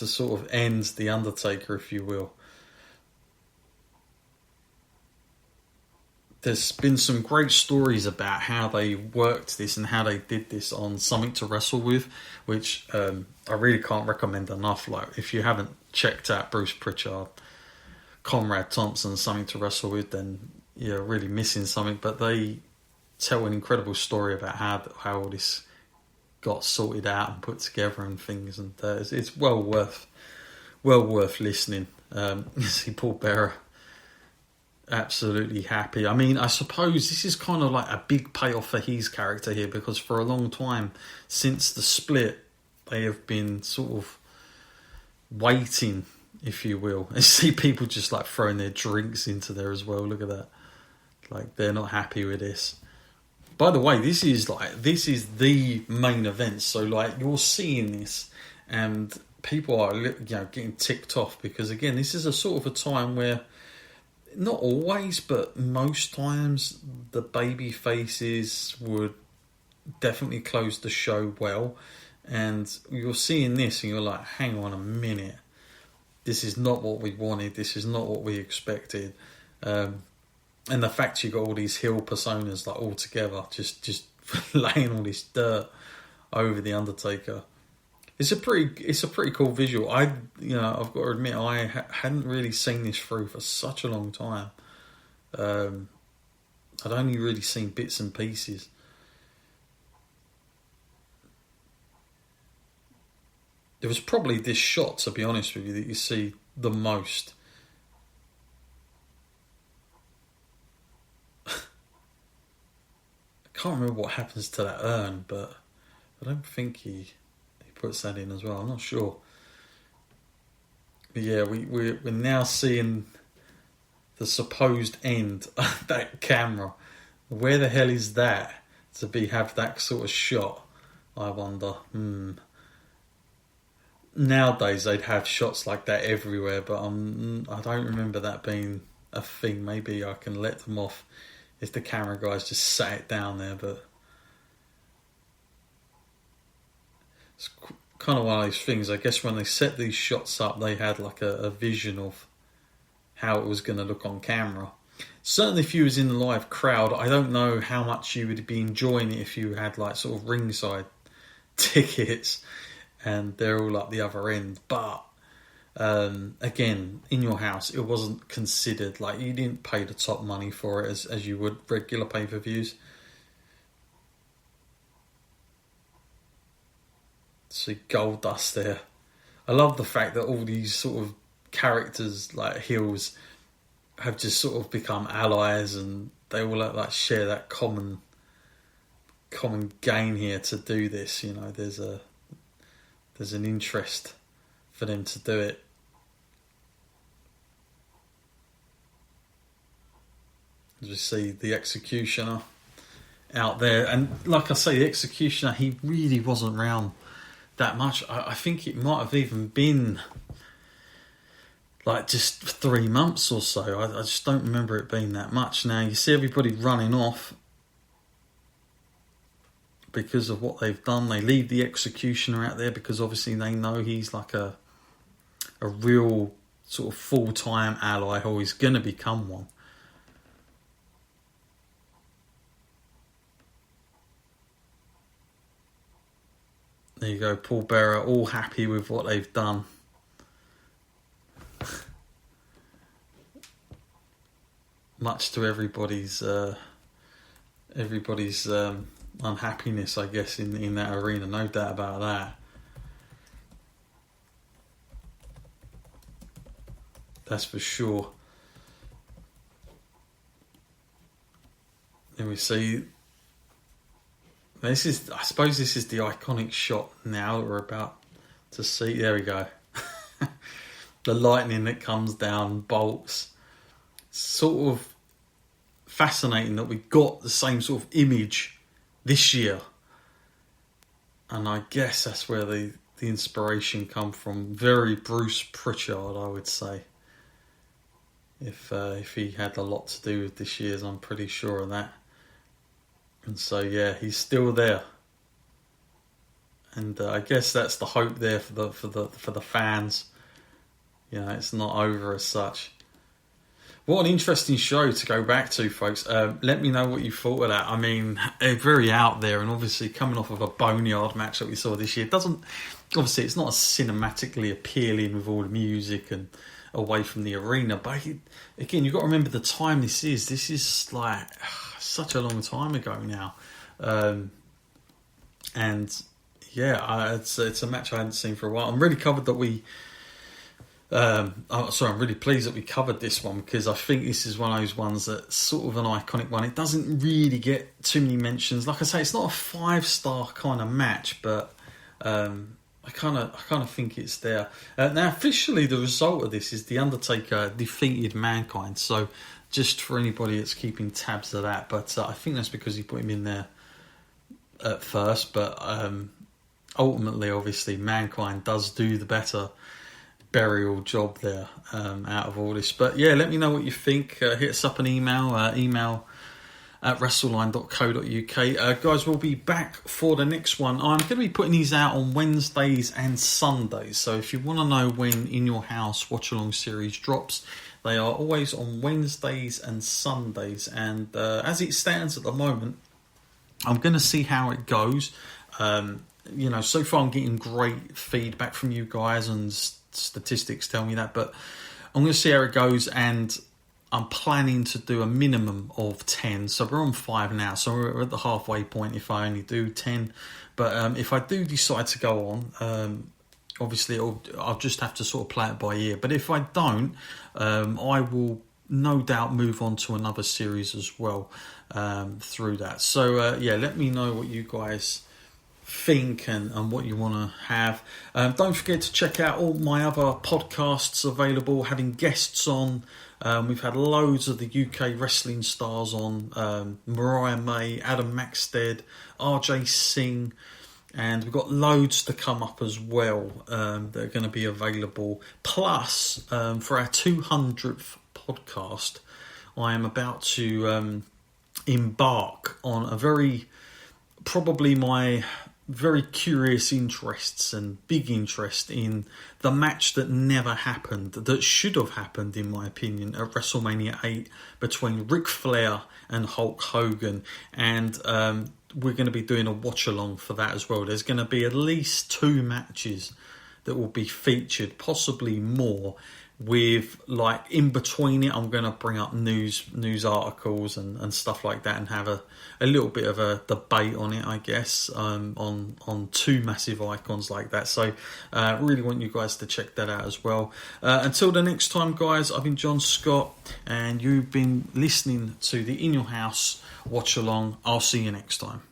to sort of end The Undertaker, if you will. There's been some great stories about how they worked this and how they did this on Something to Wrestle With, which I really can't recommend enough. Like, if you haven't checked out Bruce Pritchard, Conrad Thompson, Something to Wrestle With, then you're really missing something. But they tell an incredible story about how all this got sorted out and put together and things, and it's well worth listening. See Paul Bearer absolutely happy. I mean, I suppose this is kind of like a big payoff for his character here, because for a long time since the split, they have been sort of waiting, if you will. I see people just like throwing their drinks into there as well. Look at that. Like, they're not happy with this. By the way, this is the main event. So like, you're seeing this and people are, you know, getting ticked off, because again, this is a sort of a time where, not always, but most times, the baby faces would definitely close the show well. And you're seeing this and you're like, hang on a minute. This is not what we wanted. This is not what we expected. And the fact you got all these heel personas like all together, just laying all this dirt over the Undertaker. It's a pretty cool visual. I've got to admit, I hadn't really seen this through for such a long time. I'd only really seen bits and pieces. It was probably this shot, to be honest with you, that you see the most. I can't remember what happens to that urn, but I don't think he puts that in as well. I'm not sure. But yeah, we're now seeing the supposed end of that camera. Where the hell is that to have that sort of shot? I wonder. Nowadays they'd have shots like that everywhere, but I don't remember that being a thing. Maybe I can let them off if the camera guys just sat it down there, but it's kind of one of those things. I guess when they set these shots up, they had like a vision of how it was going to look on camera. Certainly if you was in the live crowd, I don't know how much you would be enjoying it if you had like sort of ringside tickets and they're all up the other end. But again, in your house, it wasn't considered, like, you didn't pay the top money for it as you would regular pay-per-views. See Goldust there. I love the fact that all these sort of characters, like heels, have just sort of become allies, and they all like share that common gain here to do this. You know, there's an interest for them to do it. As we see the Executioner out there, and like I say, the Executioner, he really wasn't around that much. I think it might have even been like just 3 months or so. I just don't remember it being that much. Now you see everybody running off because of what they've done. They leave the Executioner out there because obviously they know he's like a real sort of full-time ally, or he's going to become one. There you go, Paul Bearer, all happy with what they've done. Much to everybody's unhappiness, I guess, in that arena. No doubt about that. That's for sure. Then we see, I suppose this is the iconic shot now that we're about to see. There we go. The lightning that comes down, bolts. Sort of fascinating that we got the same sort of image this year. And I guess that's where the inspiration come from. Very Bruce Pritchard, I would say. If he had a lot to do with this year's, I'm pretty sure of that. And so yeah, he's still there. And I guess that's the hope there for the fans. It's not over as such. What an interesting show to go back to, folks. Let me know what you thought of that. I mean, very out there, and obviously coming off of a boneyard match that we saw this year. Obviously, it's not as cinematically appealing with all the music and away from the arena. But again, you've got to remember the time this is. This is like such a long time ago now. And yeah, it's a match I hadn't seen for a while. I'm really covered that we... I'm really pleased that we covered this one, because I think this is one of those ones that's sort of an iconic one. It doesn't really get too many mentions. Like I say, it's not a 5-star kind of match, but I kind of think it's there. Now, officially, the result of this is The Undertaker defeated Mankind. So, just for anybody that's keeping tabs of that, but I think that's because he put him in there at first. But ultimately, obviously, Mankind does do the better burial job there out of all this. But yeah, let me know what you think. Hit us up an email at wrestleline.co.uk. Guys, we'll be back for the next one. I'm going to be putting these out on Wednesdays and Sundays, so if you want to know when In Your House watch along series drops, they are always on Wednesdays and Sundays. And as it stands at the moment, I'm going to see how it goes. So far I'm getting great feedback from you guys, and statistics tell me that, but I'm going to see how it goes, and I'm planning to do a minimum of 10. So we're on 5 now, so we're at the halfway point if I only do 10. But if I do decide to go on, obviously I'll just have to sort of play it by ear. But if I don't, I will no doubt move on to another series as well through that. So let me know what you guys think and what you want to have. Don't forget to check out all my other podcasts available, having guests on. We've had loads of the UK wrestling stars on, Mariah May, Adam Maxted, RJ Singh, and we've got loads to come up as well that are going to be available. Plus, for our 200th podcast, I am about to embark on probably my very curious interests and big interest in the match that never happened, that should have happened in my opinion, at WrestleMania 8 between Ric Flair and Hulk Hogan. And we're going to be doing a watch along for that as well. There's going to be at least 2 matches that will be featured, possibly more, with like in between it I'm going to bring up news articles and stuff like that, and have a little bit of a debate on it, I guess, on 2 massive icons like that. So really want you guys to check that out as well. Until the next time, guys, I've been John Scott, and you've been listening to the In Your House watch along. I'll see you next time.